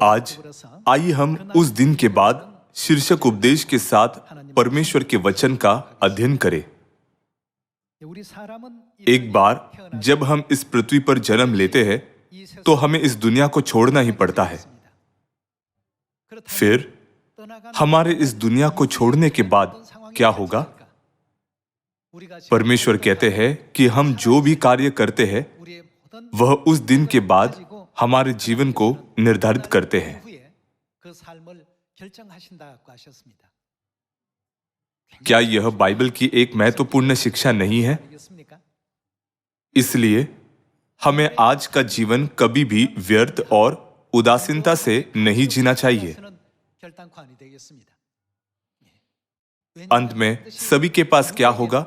आज आइए हम उस दिन के बाद शीर्षक उपदेश के साथ परमेश्वर के वचन का अध्ययन करें। एक बार जब हम इस पृथ्वी पर जन्म लेते हैं तो हमें इस दुनिया को छोड़ना ही पड़ता है। फिर हमारे इस दुनिया को छोड़ने के बाद क्या होगा? परमेश्वर कहते हैं कि हम जो भी कार्य करते हैं वह उस दिन के बाद हमारे जीवन को निर्धारित करते हैं। क्या यह बाइबल की एक महत्वपूर्ण शिक्षा नहीं है? इसलिए हमें आज का जीवन कभी भी व्यर्थ और उदासीनता से नहीं जीना चाहिए। अंत में सभी के पास क्या होगा?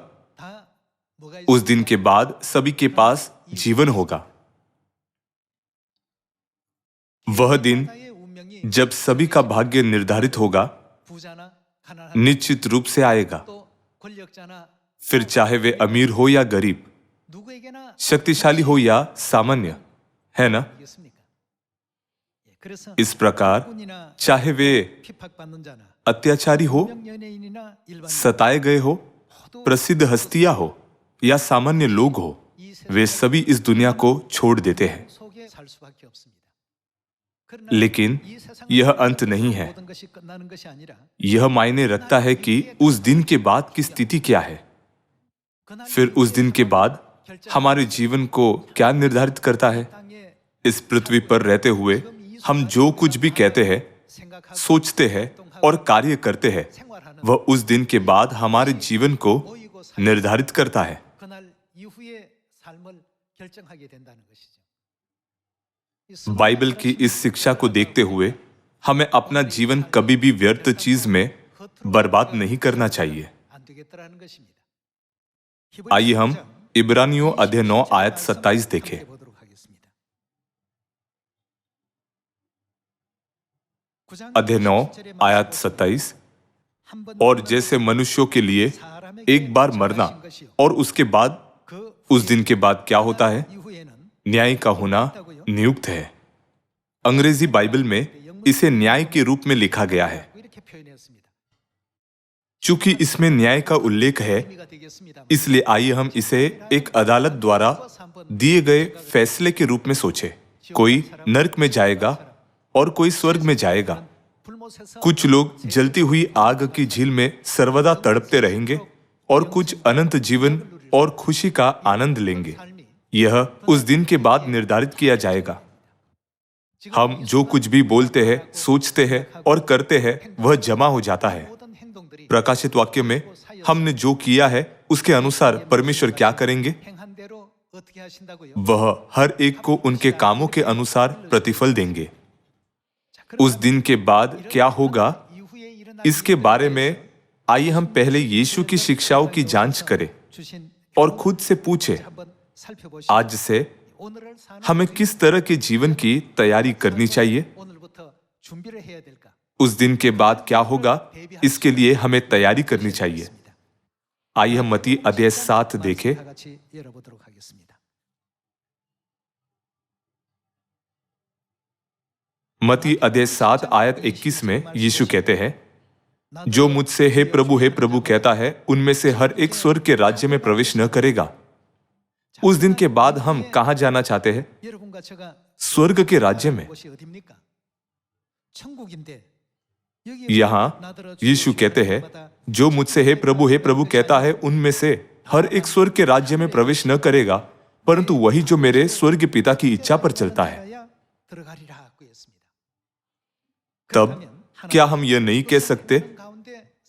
उस दिन के बाद सभी के पास जीवन होगा। वह दिन जब सभी का भाग्य निर्धारित होगा निश्चित रूप से आएगा। फिर चाहे वे अमीर हो या गरीब, शक्तिशाली हो या सामान्य, है ना? इस प्रकार चाहे वे अत्याचारी हो, सताए गए हो, प्रसिद्ध हस्तियां हो या सामान्य लोग हो, वे सभी इस दुनिया को छोड़ देते हैं। लेकिन यह अंत नहीं है। यह मायने रखता है कि उस दिन के बाद की स्थिति क्या है। फिर उस दिन के बाद हमारे जीवन को क्या निर्धारित करता है? इस पृथ्वी पर रहते हुए हम जो कुछ भी कहते हैं, सोचते हैं और कार्य करते हैं, वह उस दिन के बाद हमारे जीवन को निर्धारित करता है। बाइबल की इस शिक्षा को देखते हुए हमें अपना जीवन कभी भी व्यर्थ चीज में बर्बाद नहीं करना चाहिए। आइए हम इब्रानियों अध्याय 9 आयत 27 देखें। अध्याय 9 आयत 27। और जैसे मनुष्यों के लिए एक बार मरना और उसके बाद उस दिन के बाद क्या होता है? न्याय का होना नियुक्त है। अंग्रेजी बाइबल में इसे न्याय के रूप में लिखा गया है। चूंकि इसमें न्याय का उल्लेख है, इसलिए आइए हम इसे एक अदालत द्वारा दिए गए फैसले के रूप में सोचें। कोई नरक में जाएगा और कोई स्वर्ग में जाएगा। कुछ लोग जलती हुई आग की झील में सर्वदा तड़पते रहेंगे और कुछ अनंत जीवन और खुशी का आनंद लेंगे। यह उस दिन के बाद निर्धारित किया जाएगा। हम जो कुछ भी बोलते हैं, सोचते हैं और करते हैं, वह जमा हो जाता है। प्रकाशित वाक्य में हमने जो किया है उसके अनुसार परमेश्वर क्या करेंगे? वह हर एक को उनके कामों के अनुसार प्रतिफल देंगे। उस दिन के बाद क्या होगा, इसके बारे में आइए हम पहले यीशु की शिक्षाओं की जांच करें और खुद से पूछें, आज से हमें किस तरह के जीवन की तैयारी करनी चाहिए? उस दिन के बाद क्या होगा, इसके लिए हमें तैयारी करनी चाहिए। आइए हम मत्ती अध्याय 7 देखें। मत्ती अध्याय 7 आयत 21 में यीशु कहते हैं, जो मुझसे हे प्रभु कहता है, उनमें से हर एक स्वर्ग के राज्य में प्रवेश न करेगा। उस दिन के बाद हम कहां जाना चाहते हैं? स्वर्ग के राज्य में। यहां यीशु कहते हैं, जो मुझसे हे प्रभु कहता है, उनमें से हर एक स्वर्ग के राज्य में प्रवेश न करेगा, परंतु वही जो मेरे स्वर्ग पिता की इच्छा पर चलता है। तब क्या हम यह नहीं कह सकते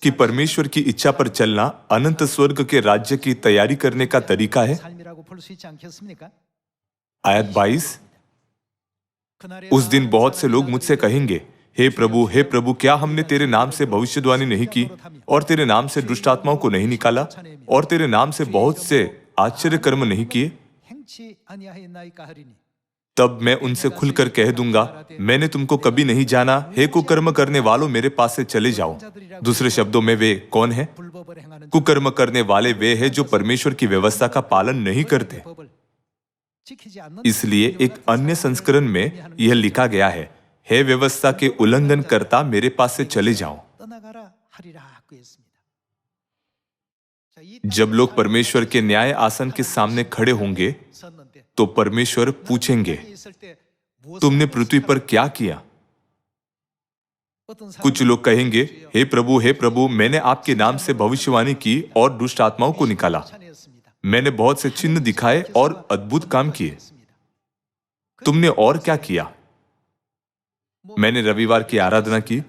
कि परमेश्वर की इच्छा पर चलना अनंत स्वर्ग के राज्य की तैयारी करने का तरीका है? आयत 22। उस दिन बहुत से लोग मुझसे कहेंगे, हे प्रभु, क्या हमने तेरे नाम से भविष्यवाणी नहीं की और तेरे नाम से दुष्ट आत्माओं को नहीं निकाला और तेरे नाम से बहुत से आश्चर्य कर्म नहीं किए? तब मैं उनसे खुलकर कह दूंगा, मैंने तुमको कभी नहीं जाना। हे कुकर्म करने वालों, मेरे पास से चले जाओ। दूसरे शब्दों में वे कौन है? कुकर्म करने वाले वे हैं जो परमेश्वर की व्यवस्था का पालन नहीं करते। इसलिए एक अन्य संस्करण में यह लिखा गया है, हे व्यवस्था के उल्लंघन करता, मेरे पास से चले जाओ। जब लोग परमेश्वर के न्याय आसन के सामने खड़े होंगे तो परमेश्वर पूछेंगे, तुमने पृथ्वी पर क्या किया? कुछ लोग कहेंगे, हे प्रभु, मैंने आपके नाम से भविष्यवाणी की और दुष्ट आत्माओं को निकाला। मैंने बहुत से चिन्ह दिखाए और अद्भुत काम किए। तुमने और क्या किया? मैंने रविवार की आराधना की,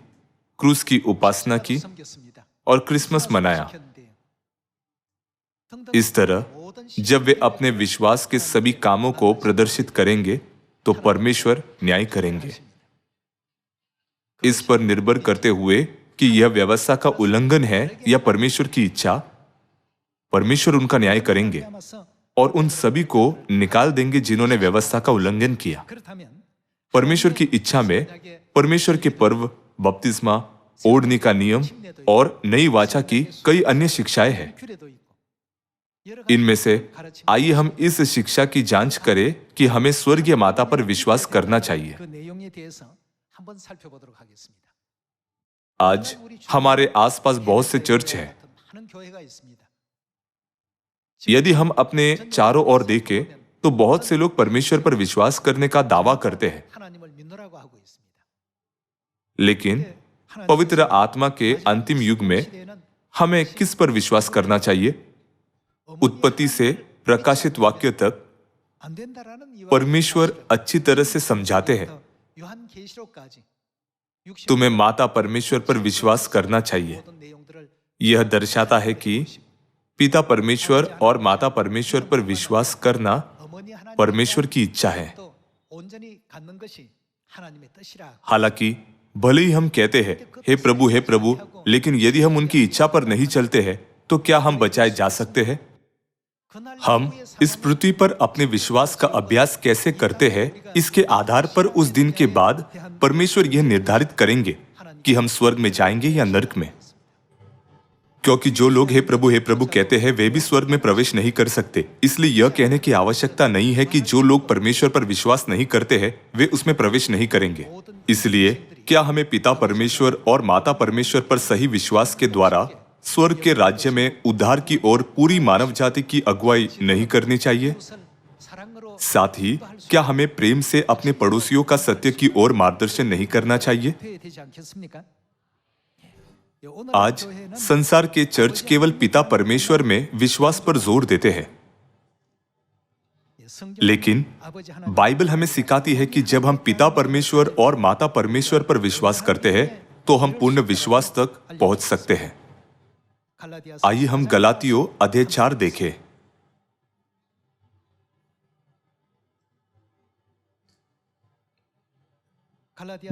क्रूस की उपासना की और क्रिसमस मनाया। इस तरह जब वे अपने विश्वास के सभी कामों को प्रदर्शित करेंगे तो परमेश्वर न्याय करेंगे। इस पर निर्भर करते हुए कि यह व्यवस्था का उल्लंघन है या परमेश्वर की इच्छा, परमेश्वर उनका न्याय करेंगे और उन सभी को निकाल देंगे जिन्होंने व्यवस्था का उल्लंघन किया। परमेश्वर की इच्छा में परमेश्वर के पर्व, बपतिस्मा, ओढ़ने का नियम और नई वाचा की कई अन्य शिक्षाएं हैं। इनमें से आइए हम इस शिक्षा की जांच करें कि हमें स्वर्गीय माता पर विश्वास करना चाहिए। आज हमारे आसपास बहुत से चर्च हैं। यदि हम अपने चारों ओर देखें तो बहुत से लोग परमेश्वर पर विश्वास करने का दावा करते हैं, लेकिन पवित्र आत्मा के अंतिम युग में हमें किस पर विश्वास करना चाहिए? उत्पत्ति से प्रकाशित वाक्य तक परमेश्वर अच्छी तरह से समझाते हैं। तुम्हें माता परमेश्वर पर विश्वास करना चाहिए। यह दर्शाता है कि पिता परमेश्वर और माता परमेश्वर पर विश्वास करना परमेश्वर की इच्छा है। हालांकि भले ही हम कहते हैं, हे प्रभु, लेकिन यदि हम उनकी इच्छा पर नहीं चलते हैं तो क्या हम बचाए जा सकते हैं? हम इस पृथ्वी पर अपने विश्वास का अभ्यास कैसे करते हैं, इसके आधार पर उस दिन के बाद परमेश्वर यह निर्धारित करेंगे कि हम स्वर्ग में जाएंगे या नरक में। क्योंकि जो लोग हे प्रभु कहते हैं वे भी स्वर्ग में प्रवेश नहीं कर सकते। इसलिए यह कहने की आवश्यकता नहीं है कि जो लोग परमेश्वर पर विश्वास नहीं करते हैं वे उसमें प्रवेश नहीं करेंगे। इसलिए क्या हमें पिता परमेश्वर और माता परमेश्वर पर सही विश्वास के द्वारा स्वर्ग के राज्य में उद्धार की ओर पूरी मानव जाति की अगुवाई नहीं करनी चाहिए? साथ ही क्या हमें प्रेम से अपने पड़ोसियों का सत्य की ओर मार्गदर्शन नहीं करना चाहिए? आज संसार के चर्च केवल पिता परमेश्वर में विश्वास पर जोर देते हैं, लेकिन बाइबल हमें सिखाती है कि जब हम पिता परमेश्वर और माता परमेश्वर पर विश्वास करते हैं तो हम पूर्ण विश्वास तक पहुंच सकते हैं। आइए हम गलातियों अध्याय 4 देखें।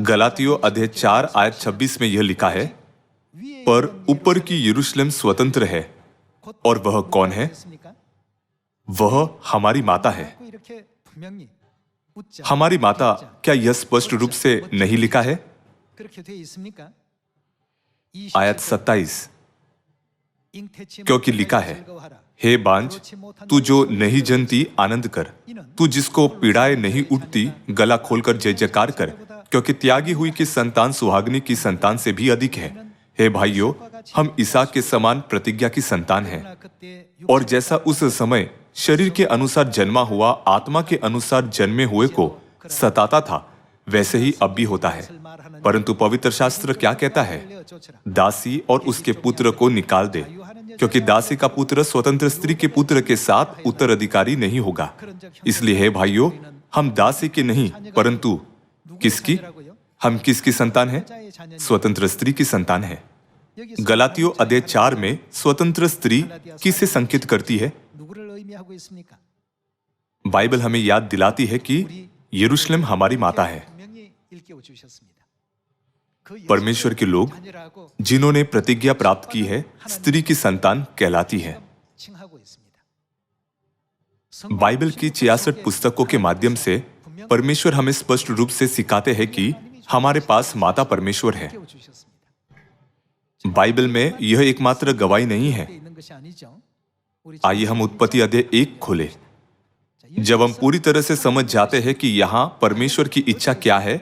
गलातियों अध्याय 4 आयत 26 में यह लिखा है, पर ऊपर की यरूशलेम स्वतंत्र है। और वह कौन है? वह हमारी माता है। हमारी माता, क्या यह स्पष्ट रूप से नहीं लिखा है? आयत 27, क्योंकि लिखा है, हे बांझ, तू जो नहीं जनती आनंद कर, तू जिसको पीड़ाएं नहीं उठती गला खोलकर जय जयकार कर, क्योंकि त्यागी हुई की संतान सुहागनी की संतान से भी अधिक है। हे भाइयों, हम इसहाक के समान प्रतिज्ञा की संतान हैं। और जैसा उस समय शरीर के अनुसार जन्मा हुआ आत्मा के अनुसार जन्मे हुए को सताता था, वैसे ही अब भी होता है। परंतु पवित्र शास्त्र क्या कहता है? दासी और उसके पुत्र को निकाल दे, क्योंकि दासी का पुत्र स्वतंत्र स्त्री के पुत्र के साथ उत्तराधिकारी नहीं होगा। इसलिए हे भाइयों, हम दासी के नहीं परंतु किसकी? हम किसकी संतान हैं? स्वतंत्र स्त्री की संतान है। गलातियों अध्याय 4 में स्वतंत्र स्त्री किसे संकेत करती है? बाइबल हमें याद दिलाती है कि यरूशलेम हमारी माता है। परमेश्वर के लोग जिन्होंने प्रतिज्ञा प्राप्त की है स्त्री की संतान कहलाती है। बाइबल की 66 पुस्तकों के माध्यम से परमेश्वर हमें स्पष्ट रूप से सिखाते हैं कि हमारे पास माता परमेश्वर है। बाइबल में यह एकमात्र गवाही नहीं है। आइए हम उत्पत्ति अध्याय 1 खोलें। जब हम पूरी तरह से समझ जाते हैं कि यहां परमेश्वर की इच्छा क्या है,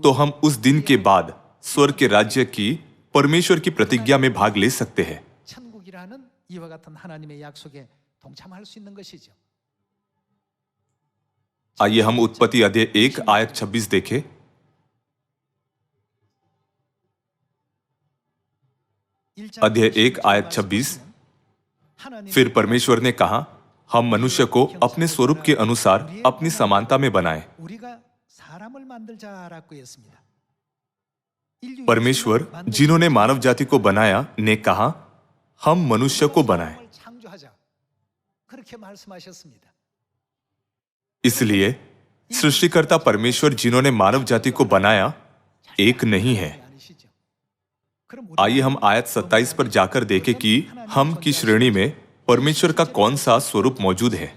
तो हम उस दिन के बाद स्वर्ग के राज्य की परमेश्वर की प्रतिज्ञा में भाग ले सकते हैं। 천국이라는 이와 같은 하나님의 약속에 동참할 수 있는 것이죠. आइए हम उत्पत्ति अध्याय 1 आयत 26 देखें। अध्याय 1 आयत 26। फिर परमेश्वर ने कहा, हम मनुष्य को अपने स्वरूप के अनुसार अपनी समानता में बनाएं। 우리가 사람을 만들자라고 했습니다. परमेश्वर जिन्होंने मानव जाति को बनाया ने कहा, हम मनुष्य को बनाएं। 사람을 창조하자. 그렇게 말씀하셨습니다. इसलिए सृष्टिकर्ता परमेश्वर जिन्होंने मानव जाति को बनाया एक नहीं है। 아니시죠? 그럼 आइए हम आयत 27 पर जाकर देखें कि हम की श्रेणी में परमेश्वर का कौन सा स्वरूप मौजूद है।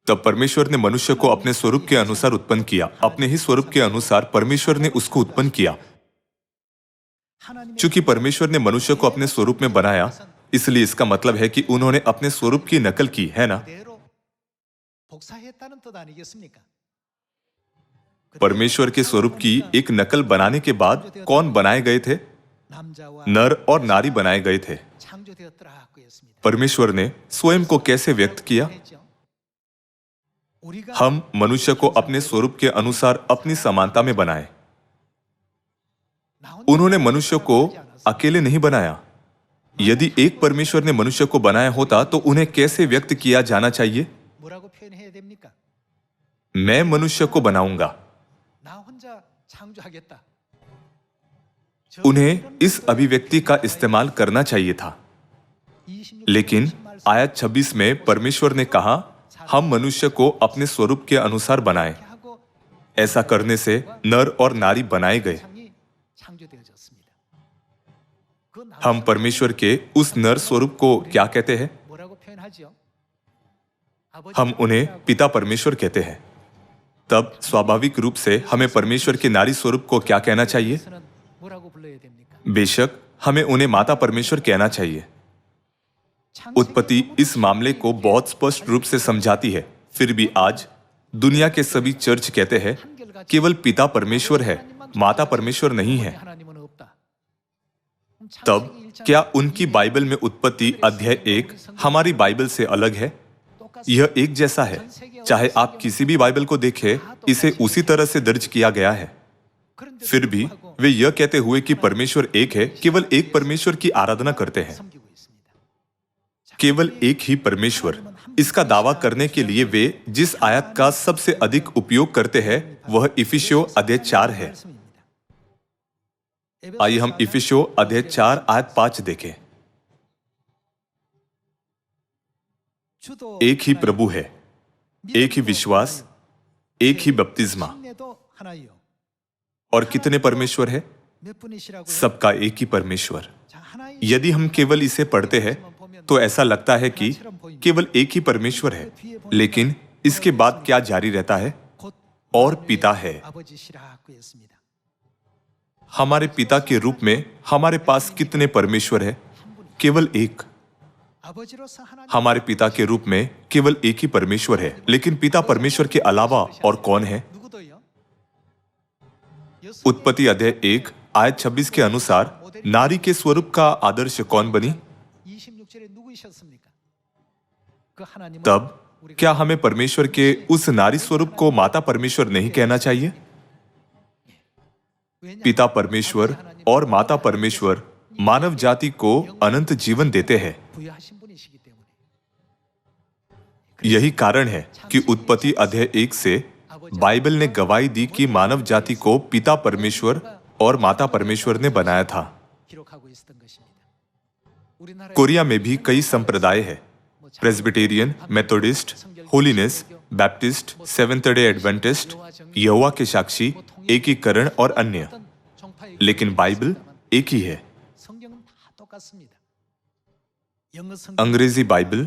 तब परमेश्वर ने मनुष्य को अपने स्वरूप के अनुसार उत्पन्न किया, अपने ही स्वरूप के अनुसार परमेश्वर ने उसको उत्पन्न किया। चूंकि परमेश्वर ने मनुष्य को अपने स्वरूप में बनाया, इसलिए इसका मतलब है कि उन्होंने अपने स्वरूप की नकल की, है ना? 그대로 복사했다는 뜻 아니겠습니까? परमेश्वर के स्वरूप की एक नकल बनाने के बाद कौन बनाए गए थे? 남자와 नर और नारी बनाए गए थे। 창조되었더라고 했습니다. परमेश्वर ने स्वयं को कैसे व्यक्त किया? 했죠? 우리가 हम मनुष्य को अपने स्वरूप के अनुसार अपनी समानता में बनाए। 나 혼자 उन्होंने मनुष्य को अकेले नहीं बनाया। यदि एक परमेश्वर ने मनुष्य को बनाया होता तो उन्हें कैसे व्यक्त किया जाना चाहिए? 뭐라고 표현해야 됩니까? मैं मनुष्य को बनाऊंगा। 나 혼자 창조하겠다. उन्हें इस अभिव्यक्ति का इस्तेमाल करना चाहिए था। 26 लेकिन आयत 26 में परमेश्वर ने कहा, हम मनुष्य को अपने स्वरूप के अनुसार बनाएं। 하고 ऐसा करने से नर और नारी बनाए गए। 창이 창조되어졌습니다. 그 हम परमेश्वर के उस नर स्वरूप को क्या कहते हैं? 뭐라고 표현하죠? हम उन्हें पिता परमेश्वर कहते हैं। तब स्वाभाविक रूप से हमें परमेश्वर के नारी स्वरूप को क्या कहना चाहिए? 아버지는 뭐라고 불러야 됩니까? बेशक हमें उन्हें माता परमेश्वर कहना चाहिए। उत्पत्ति इस मामले को बहुत स्पष्ट रूप से समझाती है। फिर भी आज दुनिया के सभी चर्च कहते हैं केवल पिता परमेश्वर है, माता परमेश्वर नहीं है। 하나님은 없다. तब क्या उनकी बाइबल में उत्पत्ति अध्याय 1 हमारी बाइबल से अलग है? यह एक जैसा है। चाहे आप किसी भी बाइबल को देखें, इसे उसी तरह से दर्ज किया गया है। फिर भी वे यह कहते हुए कि परमेश्वर एक है, केवल एक परमेश्वर की आराधना करते हैं। 섬기고 있습니다. केवल एक ही परमेश्वर। इसका दावा करने के लिए वे जिस आयत का सबसे अधिक उपयोग करते हैं वह इफिसियो अध्याय 4 है। आइए हम इफिसियो अध्याय 4 आयत 5 देखें। 주도 एक ही प्रभु है, एक ही विश्वास, एक ही बपतिस्मा। 신내도 하나요. और कितने परमेश्वर है? 몇 분이시라고요? सबका एक ही परमेश्वर। 자, 하나의 यदि हम केवल इसे पढ़ते हैं तो ऐसा लगता है कि केवल एक ही परमेश्वर है, लेकिन इसके बाद क्या जारी रहता है? 곧 और पिता है। 아버지시라고 했습니다. हमारे पिता के रूप में हमारे पास कितने परमेश्वर है? केवल एक। 아버지로서 하나님 हमारे पिता के रूप में केवल एक ही परमेश्वर है, लेकिन पिता परमेश्वर के अलावा और कौन है? 누구도요? उत्पत्ति अध्याय 1 आयत 26 के अनुसार नारी के स्वरूप का आदर्श कौन बनी? 26절에 누구이셨습니까? 그 하나님은 तब क्या हमें परमेश्वर के उस नारी स्वरूप को माता परमेश्वर नहीं कहना चाहिए? पिता परमेश्वर और माता परमेश्वर मानव जाति को अनंत जीवन देते हैं। 부여하신 분이시기 때문에 यही कारण है कि उत्पत्ति अध्याय 1 से बाइबल ने गवाही दी कि मानव जाति को पिता परमेश्वर और माता परमेश्वर ने बनाया था। 기록하고 있었던 것입니다. 우리나라에 कोरिया में भी कई संप्रदाय है। Presbyterian, Methodist, Holiness, Baptist, Seventh Day Adventist, यहोवा के साक्षी, एकीकरण और अन्य। 어떤 종파의 लेकिन बाइबल एक ही है। 성경은 다 똑같습니다. 영어 성경 अंग्रेजी बाइबल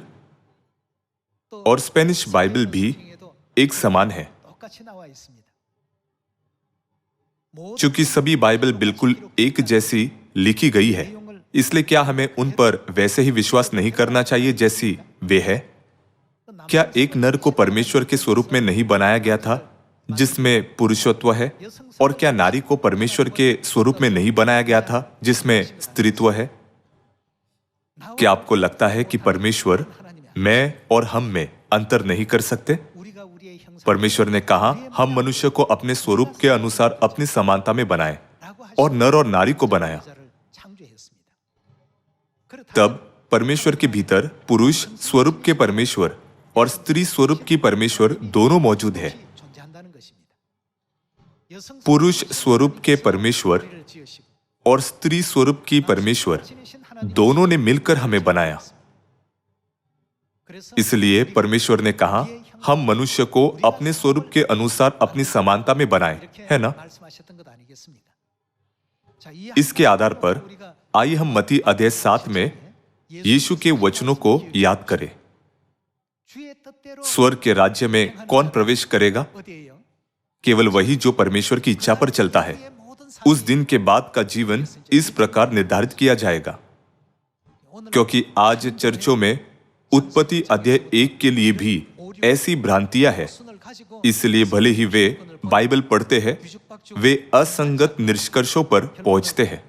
또 और स्पेनिश बाइबल भी 성경에도 एक समान है। 똑같이 나와 있습니다. 모든 चूंकि सभी बाइबल बिल्कुल एक जैसी लिखी गई है, इसलिए क्या हमें उन पर वैसे ही विश्वास नहीं करना चाहिए जैसी वे है? क्या एक नर को परमेश्वर के स्वरूप में नहीं बनाया गया था? जिसमें पुरुषत्व है, और क्या नारी को परमेश्वर के स्वरूप में नहीं बनाया गया था जिसमें स्त्रीत्व है? क्या आपको लगता है कि परमेश्वर मैं और हम में अंतर नहीं कर सकते? परमेश्वर ने कहा हम मनुष्य को अपने स्वरूप के अनुसार अपनी समानता में बनाए और नर और नारी को बनाया। तब परमेश्वर के भीतर पुरुष स्वरूप के परमेश्वर और स्त्री स्वरूप की परमेश्वर दोनों मौजूद है। पुरुष स्वरूप के परमेश्वर और स्त्री स्वरूप की परमेश्वर दोनों ने मिलकर हमें बनाया। इसलिए परमेश्वर ने कहा हम मनुष्य को अपने स्वरूप के अनुसार अपनी समानता में बनाए, है ना? इसके आधार पर आइए हम मत्ती अध्याय 7 में यीशु के वचनों को याद करें। स्वर्ग के राज्य में कौन प्रवेश करेगा? केवल वही जो परमेश्वर की इच्छा पर चलता है। उस दिन के बाद का जीवन इस प्रकार निर्धारित किया जाएगा, क्योंकि आज चर्चों में उत्पत्ति अध्याय 1 के लिए भी ऐसी भ्रांतियां हैं। इसलिए भले ही वे बाइबल पढ़ते हैं, वे असंगत निष्कर्षों पर पहुंचते हैं।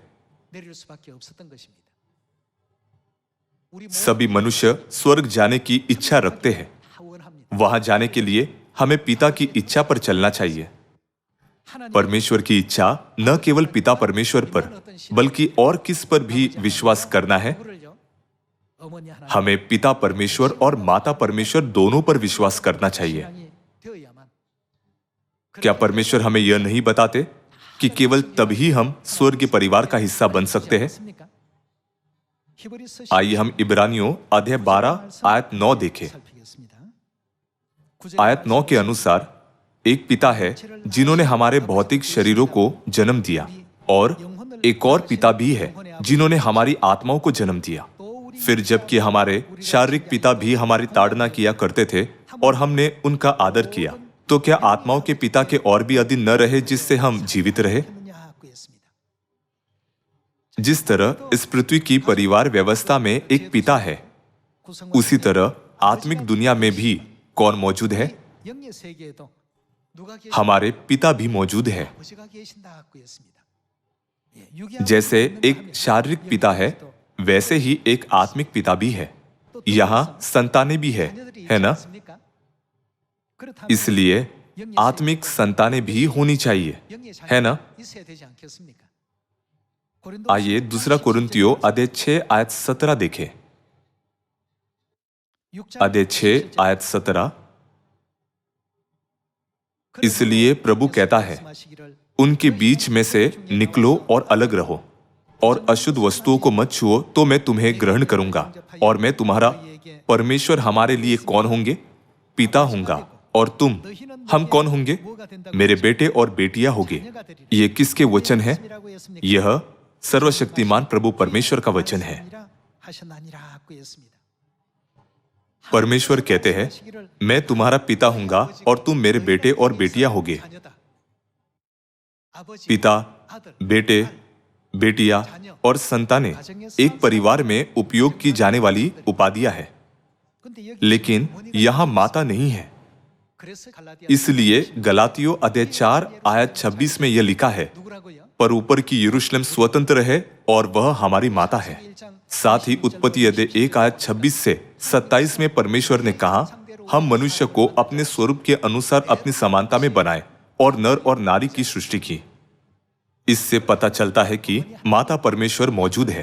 सभी मनुष्य स्वर्ग जाने की इच्छा रखते हैं। वहां जाने के लिए हमें पिता की इच्छा पर चलना चाहिए। परमेश्वर की इच्छा न केवल पिता परमेश्वर पर बल्कि और किस पर भी विश्वास करना है। हमें पिता परमेश्वर और माता परमेश्वर दोनों पर विश्वास करना चाहिए। क्या परमेश्वर हमें यह नहीं बताते कि केवल तभी हम स्वर्ग के परिवार का हिस्सा बन सकते हैं? आइए हम इब्रानियों अध्याय 12 आयत 9 देखें। आयत 9 के अनुसार एक पिता है जिन्होंने हमारे भौतिक शरीरों को जन्म दिया, और एक और पिता भी है जिन्होंने हमारी आत्माओं को जन्म दिया। फिर जबकि हमारे शारीरिक पिता भी हमारी ताड़ना किया करते थे और हमने उनका आदर किया, तो क्या आत्माओं के पिता के और भी अधीन न रहे जिससे हम जीवित रहे? जिस तरह इस पृथ्वी की परिवार व्यवस्था में एक पिता है, उसी तरह आत्मिक दुनिया में भी कौन मौजूद है? हमारे पिता भी मौजूद है। जैसे एक शारीरिक पिता है, वैसे ही एक आत्मिक पिता भी है। यहां संतानें भी है ना? इसलिए आत्मिक संतानें भी होनी चाहिए, है ना? आइए दूसरा कोरिन्थियों अध्याय 6 आयत 17 देखें। अध्याय 6 आयत 17। इसलिए प्रभु कहता है, उनके बीच में से निकलो और अलग रहो, और अशुद्ध वस्तुओं को मत छुओ, तो मैं तुम्हें ग्रहण करूंगा, और मैं तुम्हारा परमेश्वर हमारे लिए कौन होंगे? पिता होऊंगा, और तुम हम कौन होंगे? मेरे बेटे और बेटियां होंगे। ये किसके वचन है? यह सर्वशक्तिमान प्रभु परमेश्वर का वचन है। परमेश्वर कहते हैं, मैं तुम्हारा पिता होऊंगा और तुम मेरे बेटे और बेटियां होगे। पिता, बेटे, बेटियां और संतानें एक परिवार में उपयोग की जाने वाली उपाधियां हैं, लेकिन यहां माता नहीं है। इसलिए गलातियों अध्याय 4 आयत 26 में यह लिखा है, पर ऊपर की यरूशलेम स्वतंत्र है और वह हमारी माता है। साथ ही उत्पत्ति अध्याय 1 आयत 26 से 27 में परमेश्वर ने कहा, हम मनुष्य को अपने स्वरूप के अनुसार अपनी समानता में बनाए और नर और नारी की सृष्टि की। इससे पता चलता है कि माता परमेश्वर मौजूद है।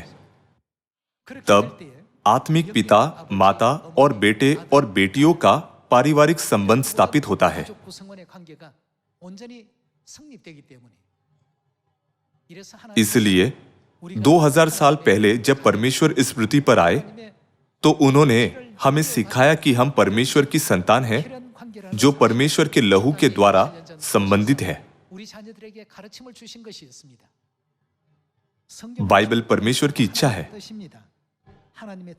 तब आत्मिक पिता, माता और बेटे और बेटियों का पारिवारिक संबंध स्थापित होता है। इसलिए 2000 साल पहले जब परमेश्वर इस पृथ्वी पर आए, तो उन्होंने हमें सिखाया कि हम परमेश्वर की संतान हैं, जो परमेश्वर के लहू के द्वारा संबंधित है। बाइबल परमेश्वर की इच्छा है।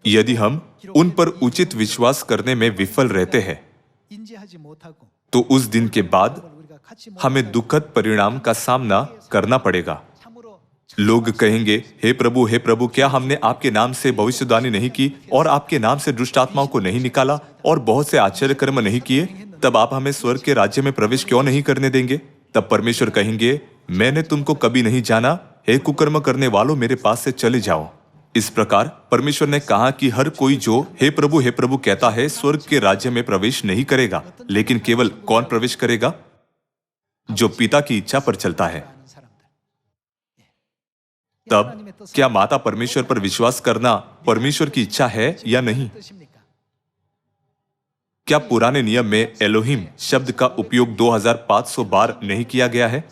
यदि हम उन पर उचित विश्वास करने में विफल रहते हैं, तो उस दिन के बाद हमें दुखद परिणाम का सामना करना पड़ेगा। लोग कहेंगे, हे प्रभु, क्या हमने आपके नाम से भविष्यवाणी नहीं की और आपके नाम से दुष्ट आत्माओं को नहीं निकाला और बहुत से आश्चर्य कर्म नहीं किए? तब आप हमें स्वर्ग के राज्य में प्रवेश क्यों नहीं करने देंगे? तब परमेश्वर कहेंगे, मैंने तुमको कभी नहीं जाना, हे कुकर्म करने वालों, मेरे पास से चले जाओ। इस प्रकार परमेश्वर ने कहा कि हर कोई जो हे प्रभु कहता है, स्वर्ग के राज्य में प्रवेश नहीं करेगा, लेकिन केवल कौन प्रवेश करेगा? जो पिता की इच्छा पर चलता है। तब क्या माता परमेश्वर पर विश्वास करना परमेश्वर की इच्छा है या नहीं? क्या पुराने नियम में एलोहिम शब्द का उपयोग 2500 बार नहीं किया गया है?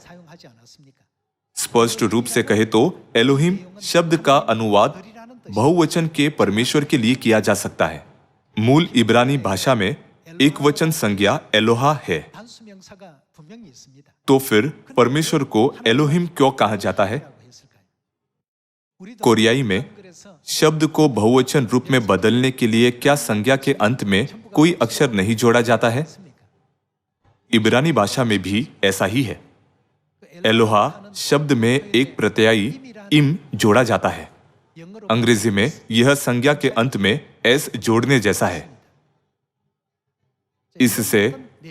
स्पष्ट रूप से कहे तो एलोहिम शब्द का अनुवाद बहुवचन के परमेश्वर के लिए किया जा सकता है। मूल इब्रानी भाषा में एक वचन संज्ञा एलोहा है। तो फिर परमेश्वर को एलोहिम क्यों कहा जाता है? कोरियाई में शब्द को बहुवचन रूप में बदलने के लिए क्या संज्ञा के अंत में कोई अक्षर नहीं जोड़ा जाता है? इब्रानी भाषा में भी ऐसा ही है। एलोहा शब्द में एक प्रत्ययी इम जोड़ा जाता है। अंग्रेजी में यह संज्ञा के अंत में एस जोड़ने जैसा है। इससे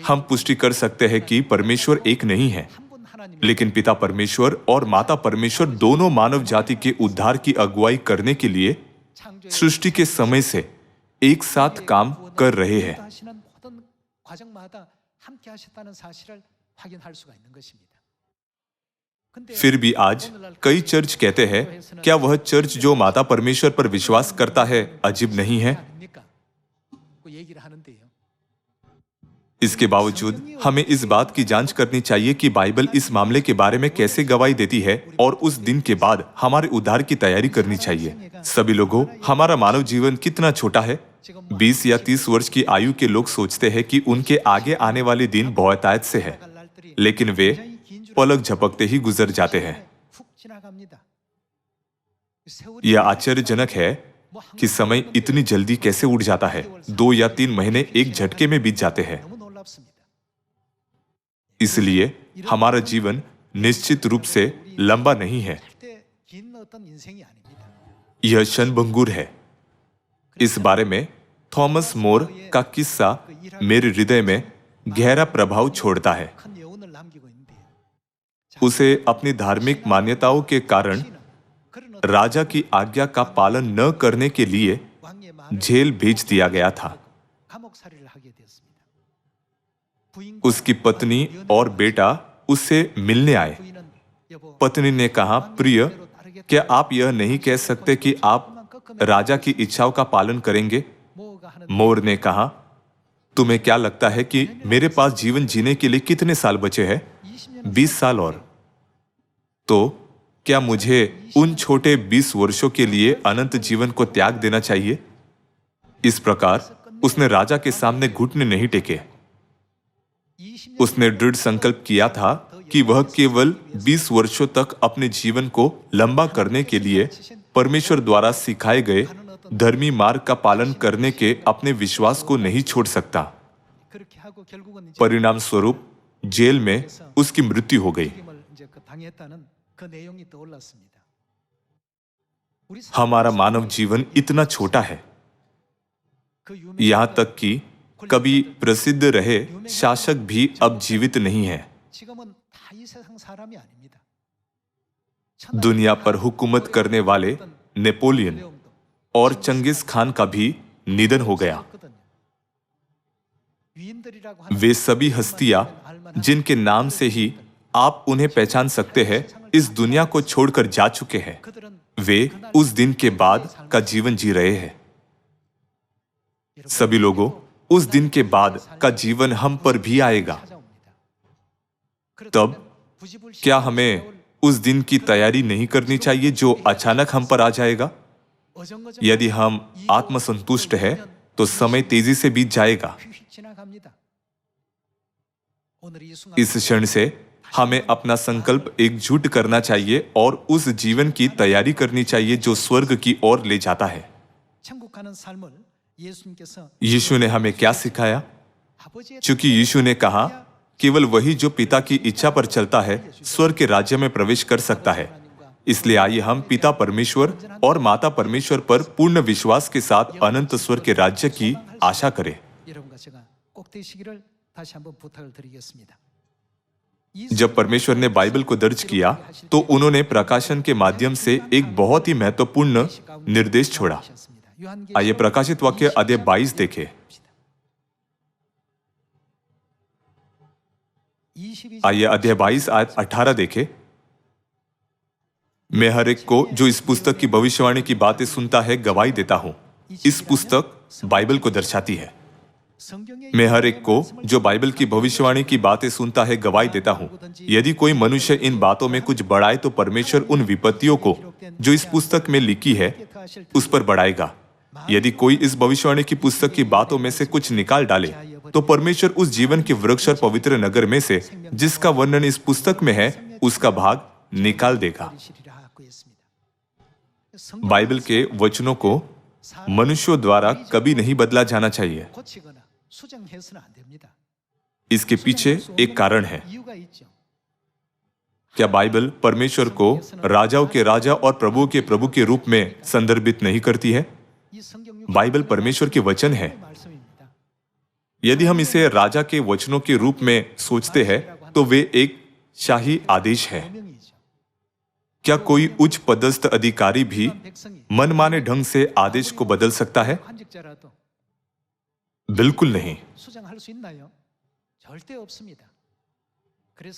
हम पुष्टि कर सकते हैं कि परमेश्वर एक नहीं है, लेकिन पिता परमेश्वर और माता परमेश्वर दोनों मानव जाति के उद्धार की अगुवाई करने के लिए सृष्टि के समय से एक साथ काम कर रहे हैं। फिर भी आज कई चर्च कहते हैं, क्या वह चर्च जो माता परमेश्वर पर विश्वास करता है अजीब नहीं है? इसके बावजूद हमें इस बात की जांच करनी चाहिए कि बाइबल इस मामले के बारे में कैसे गवाही देती है और उस दिन के बाद हमारे उद्धार की तैयारी करनी चाहिए। सभी लोगों, हमारा मानव जीवन कितना छोटा है। 20 या 30 वर्ष की आयु के लोग सोचते हैं कि उनके आगे आने वाले दिन बहुतायत से है, लेकिन वे पलक झपकते ही गुजर जाते हैं। यह आश्चर्यजनक है कि समय इतनी जल्दी कैसे उड़ जाता है। 2 या 3 महीने एक झटके में बीत जाते हैं। इसलिए हमारा जीवन निश्चित रूप से लंबा नहीं है, यह क्षणभंगुर है। इस बारे में थॉमस मोर का किस्सा मेरे हृदय में गहरा प्रभाव छोड़ता है। उसे अपनी धार्मिक मान्यताओं के कारण राजा की आज्ञा का पालन न करने के लिए जेल भेज दिया गया था। उसकी पत्नी और बेटा उससे मिलने आए। पत्नी ने कहा, प्रिय, क्या आप यह नहीं कह सकते कि आप राजा की इच्छाओं का पालन करेंगे? मोर ने कहा, तुम्हें क्या लगता है कि मेरे पास जीवन जीने के लिए कितने साल बचे हैं? 20 साल और। तो क्या मुझे उन छोटे 20 वर्षों के लिए अनंत जीवन को त्याग देना चाहिए? इस प्रकार उसने राजा के सामने घुटने नहीं टेके। उसने दृढ़ संकल्प किया था कि वह केवल 20 वर्षों तक अपने जीवन को लंबा करने के लिए परमेश्वर द्वारा सिखाए गए धर्मी मार्ग का पालन करने के अपने विश्वास को नहीं छोड़ सकता। परिणाम स्वरूप जेल में उसकी मृत्यु हो गई। हमारा मानव जीवन इतना छोटा है, यहां तक कि कभी प्रसिद्ध रहे शासक भी अब जीवित नहीं है। दुनिया पर हुकूमत करने वाले नेपोलियन और चंगेज खान का भी निधन हो गया। वे सभी हस्तियां जिनके नाम से ही आप उन्हें पहचान सकते हैं, इस दुनिया को छोड़कर जा चुके हैं। वे उस दिन के बाद का जीवन जी रहे हैं। सभी लोगों, उस दिन के बाद का जीवन हम पर भी आएगा। तब क्या हमें उस दिन की तैयारी नहीं करनी चाहिए जो अचानक हम पर आ जाएगा? यदि हम आत्मसंतुष्ट हैं, तो समय तेजी से बीत जाएगा। इस क्षण से हमें अपना संकल्प एकजुट करना चाहिए और उस जीवन की तैयारी करनी चाहिए जो स्वर्ग की ओर ले जाता है। यीशु ने हमें क्या सिखाया? चूंकि यीशु ने कहा, केवल वही जो पिता की इच्छा पर चलता है स्वर्ग के राज्य में प्रवेश कर सकता है। इसलिए आइए हम पिता परमेश्वर और माता परमेश्वर पर पूर्ण विश्वास के साथ अनंत स्वर्ग के राज्य की आशा करें। 다시 한번 부탁을 드리겠습니다. जब परमेश्वर ने बाइबल को दर्ज किया तो उन्होंने प्रकाशन के माध्यम से एक बहुत ही महत्वपूर्ण निर्देश छोड़ा। आइए प्रकाशित वाक्य अध्याय 22 देखें। आइए अध्याय 22 आयत 18 देखें। मैं हर एक को जो इस पुस्तक की भविष्यवाणी की बातें सुनता है गवाही देता हूं। इस पुस्तक बाइबल को दर्शाती है। मैं हर एक को जो बाइबल की भविष्यवाणी की बातें सुनता है गवाही देता हूं। यदि कोई मनुष्य इन बातों में कुछ बढ़ाए तो परमेश्वर उन विपत्तियों को जो इस पुस्तक में लिखी है उस पर बढ़ाएगा। यदि कोई इस भविष्यवाणी की पुस्तक की बातों में से कुछ निकाल डाले तो परमेश्वर उस जीवन के वृक्ष और पवित्र नगर में से जिसका वर्णन इस पुस्तक में है उसका भाग निकाल देगा। बाइबल के वचनों को मनुष्यों द्वारा कभी नहीं बदला जाना चाहिए। इसके पीछे एक कारण है। क्या बाइबल परमेश्वर को राजाओं के राजा और प्रभु के प्रभु के रूप में संदर्भित नहीं करती है? बाइबल परमेश्वर के वचन है। यदि हम इसे राजा के वचनों के रूप में सोचते हैं तो वे एक शाही आदेश है। क्या कोई उच्च पदस्थ अधिकारी भी मनमाने ढंग से आदेश को बदल सकता है? बिल्कुल नहीं।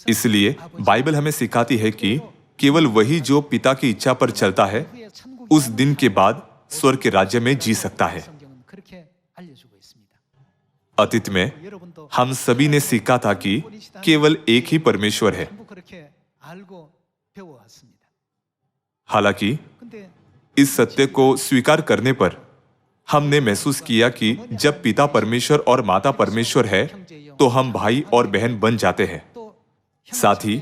इसलिए बाइबल हमें सिखाती है कि केवल वही जो पिता की इच्छा पर चलता है उस दिन के बाद स्वर्ग के राज्य में जी सकता है। अतीत में हम सभी ने सीखा था कि केवल एक ही परमेश्वर है। हालांकि इस सत्य को स्वीकार करने पर हमने महसूस किया कि जब पिता परमेश्वर और माता परमेश्वर है तो हम भाई और बहन बन जाते हैं। साथ ही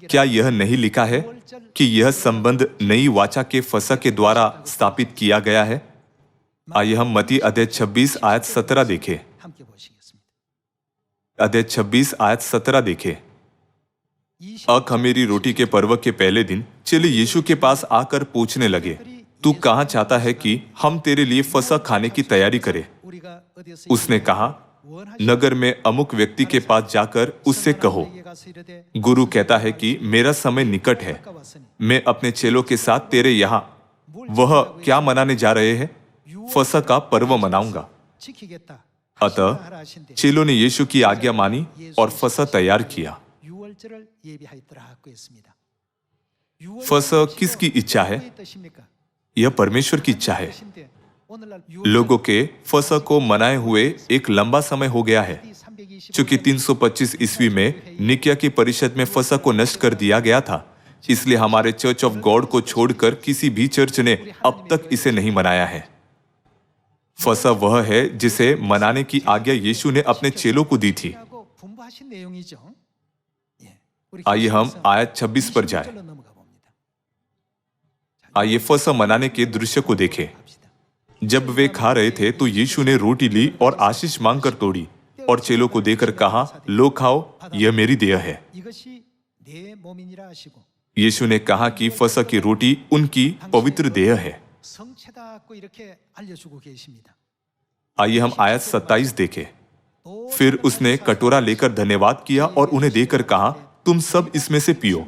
क्या यह नहीं लिखा है कि यह संबंध नई वाचा के फसह के द्वारा स्थापित किया गया है? आइए हम मत्ती अध्याय 26 आयत 17 देखें। अध्याय 26 आयत 17 देखें। अखमीरी रोटी के पर्व के पहले दिन चेले यीशु के पास आकर पूछने लगे, तू कहाँ चाहता है कि हम तेरे लिए फसह खाने की तैयारी करें? उसने कहा, नगर में अमुक व्यक्ति के पास जाकर उससे कहो, गुरु कहता है कि मेरा समय निकट है, मैं अपने चेलों के साथ तेरे यहाँ वह क्या मनाने जा रहे हैं? फसह का पर्व मनाऊंगा। अतः चेलों ने यीशु की आज्ञा मानी और फसह तैयार किया। फसह किसकी इच्छा है? यह परमेश्वर की इच्छा है। लोगों के फसह को मनाए हुए एक लंबा समय हो गया है। चूंकि 325 ईस्वी में निकिया की परिषद में फसह को नष्ट कर दिया गया था, इसलिए हमारे चर्च ऑफ गॉड को छोड़कर किसी भी चर्च ने अब तक इसे नहीं मनाया है। फसह वह है जिसे मनाने की आज्ञा यीशु ने अपने चेलों को दी थी। आइए हम आयत 26 पर जाएं। आइए फसह मनाने के दृश्य को देखें। जब वे खा रहे थे तो यीशु ने रोटी ली और आशीष मांगकर तोड़ी और चेलों को देकर कहा, लो खाओ, यह मेरी देह है। यीशु ने कहा कि फसह की रोटी उनकी पवित्र देह है। आइए हम आयत 27 देखें। फिर उसने कटोरा लेकर धन्यवाद किया और उन्हें देकर कहा, तुम सब इसमें से पियो,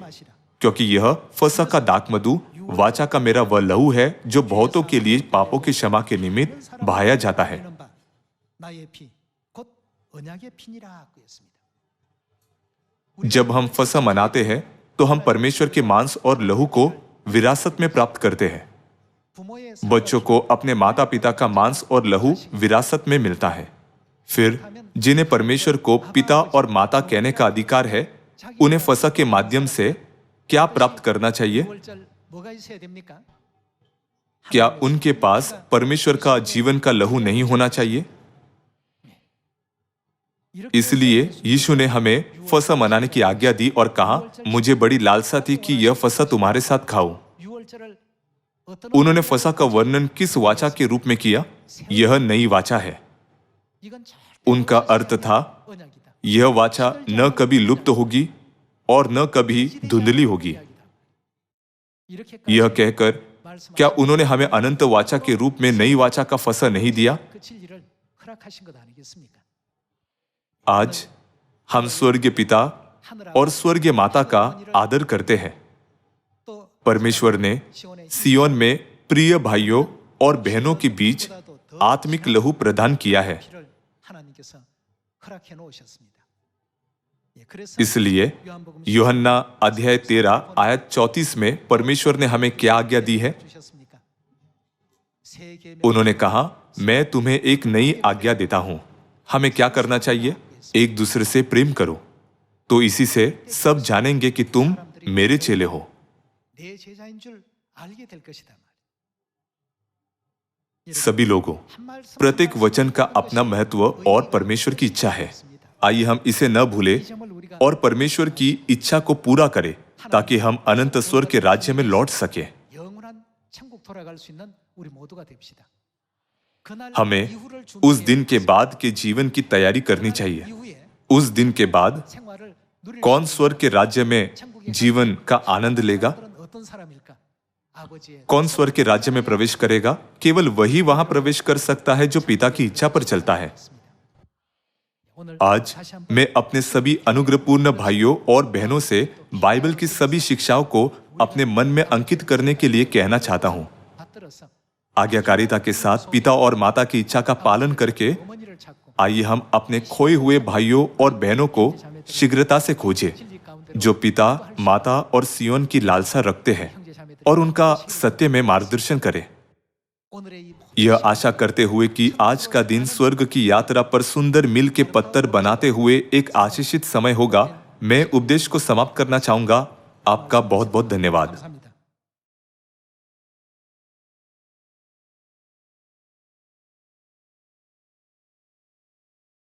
क्योंकि यह फसह का दाखमधु वाचा का मेरा वह लहू है जो बहुतों के लिए पापों की क्षमा के निमित्त बहाया जाता है। जब हम फसह मनाते हैं तो हम परमेश्वर के मांस और लहू को विरासत में प्राप्त करते हैं। बच्चों को अपने माता पिता का मांस और लहू विरासत में मिलता है। फिर जिन्हें परमेश्वर को पिता और माता कहने का अधिकार है, उन्हें फसह के माध्यम से क्या प्राप्त करना चाहिए? क्या उनके पास परमेश्वर का जीवन का लहू नहीं होना चाहिए? इसलिए यीशु ने हमें फसह मनाने की आज्ञा दी और कहा, मुझे बड़ी लालसा थी कि यह फसह तुम्हारे साथ खाऊं। उन्होंने फसह का वर्णन किस वाचा के रूप में किया? यह नई वाचा है। उनका अर्थ था, यह वाचा न कभी लुप्त होगी और न कभी धुंधली होगी। यह कहकर क्या उन्होंने हमें अनंत वाचा के रूप में नई वाचा का फसह नहीं दिया? आज हम स्वर्गीय पिता और स्वर्गीय माता का आदर करते हैं। 또 परमेश्वर ने सियोन में प्रिय भाइयों और बहनों के बीच आत्मिक लहू प्रदान किया है। 피를 하나님께서 허락해 놓으셨습니다. 예, 그래서 इसलिए 요한복음 यूहन्ना अध्याय 13 आयत 34 में परमेश्वर ने हमें क्या आज्ञा दी है? 주셨습니까? 새 계명 उन्होंने कहा, मैं तुम्हें एक नई आज्ञा देता हूं। हमें क्या करना चाहिए? एक दूसरे से प्रेम करो, तो इसी से सब जानेंगे कि तुम मेरे चेले हो। 내 제자인 줄 알게 될 것이다 말이에요. सभी लोगों, 한 말씀 प्रत्येक वचन का अपना महत्व और परमेश्वर की इच्छा है। आइए हम इसे न भूलें और परमेश्वर की इच्छा को पूरा करें ताकि हम अनंत स्वर्ग के राज्य में लौट सकें। 영원한 천국 돌아갈 수 있는 우리 모두가 됩시다. 그날 हमें 이후를 उस दिन के बाद के जीवन की तैयारी करनी चाहिए। 이후에 उस दिन के बाद 생활을 누릴 कौन स्वर्ग के राज्य में जीवन का आनंद लेगा? 사람들은 어떤 사람일까? 아버지의 कौन स्वर्ग के राज्य में प्रवेश करेगा? केवल वही वहां प्रवेश कर सकता है जो पिता की इच्छा पर चलता है। 오늘 आज 다시 한번 मैं अपने सभी अनुग्रहपूर्ण भाइयों और बहनों से बाइबल की सभी शिक्षाओं को अपने मन में अंकित करने के लिए कहना चाहता हूं। 받들어서 आज्ञाकारिता के साथ पिता और माता की इच्छा का पालन करके 어머니를 찾고 आइए हम अपने खोए हुए भाइयों और बहनों को शीघ्रता से खोजें, 진리 가운데로 जो पिता, माता और सियोन की लालसा रखते हैं और उनका सत्य में मार्गदर्शन करें। 오늘의 이 यह आशा करते हुए कि आज का दिन स्वर्ग की यात्रा पर सुंदर मील के पत्थर बनाते हुए एक आशीषित समय होगा, मैं उपदेश को समाप्त करना चाहूंगा। आपका बहुत बहुत धन्यवाद।